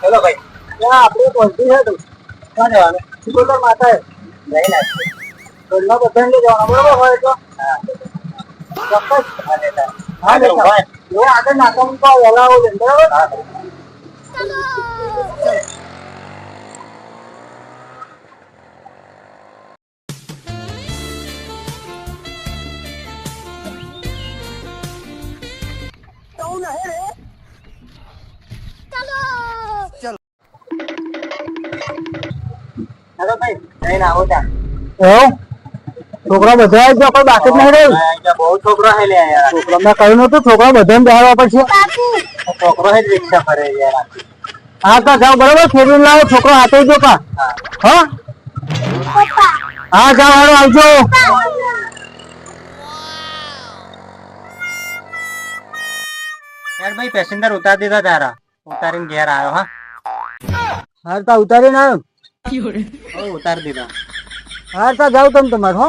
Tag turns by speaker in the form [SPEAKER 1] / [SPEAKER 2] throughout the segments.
[SPEAKER 1] બોલો ભાઈ. ત્યાં આપણે પહોંચી છે તું ક્યાં જવાનું? સિકોતર માતા લઈ નાખીએ. ઘરના બધાને લઈ જવાના બરોબર હોય તો ચોક્કસ. હા લેતા એ આગળ નાકામ તો વહેલા આવું છે બરાબર. હેલો ભાઈ જઈને આવો ત્યાં. છોકરા બધા જ કોઈ બાકી જ નહીં રહ્યું. બહુ છોકરા હે લે યાર. છોકરા મેં કહ્યું નતું છોકરા બધાને બેહાડવા પડશે. છોકરો જ રિક્ષા ફરે યાર. હા તો જાઓ બરોબર ફેરવીને લાવો છોકરો હાથે જો કા. હા હા જાઓ હાલો આવજો. યાર ભાઈ પેસેન્જર ઉતાર દીધા તારા. ઉતારીને ઘેર આવ્યો. હા હા તા ઉતારીને આવ્યો. ઉતાર દીધા. હા તા જાવ તમે તમારે. હો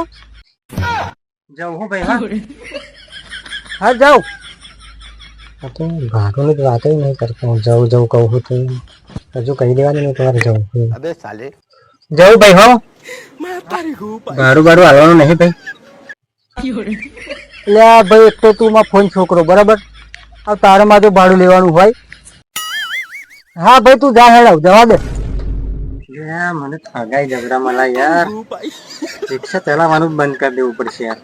[SPEAKER 1] જાઉં હું ભાઈ. હા હા જાઉં. ભાગોની તો વાત નહીં કરતો. જવું જવું કહું તો હજુ કહી દેવાનું નહીં તમારે જવું. અબે સાલે જવું ભાઈ. હો ભાડું ભાડું હાલવાનું નહીં ભાઈ. એટલે ભાઈ એક તો તું માં ફોન છોકરો બરાબર. તારે માં ભાડું લેવાનું હોય. હા ભાઈ તું જા હેડ જવા દે. મને થગાઈ ઝઘડા મળા યાર. રિક્ષા ચલાવવાનું બંધ કરી દેવું પડશે યાર.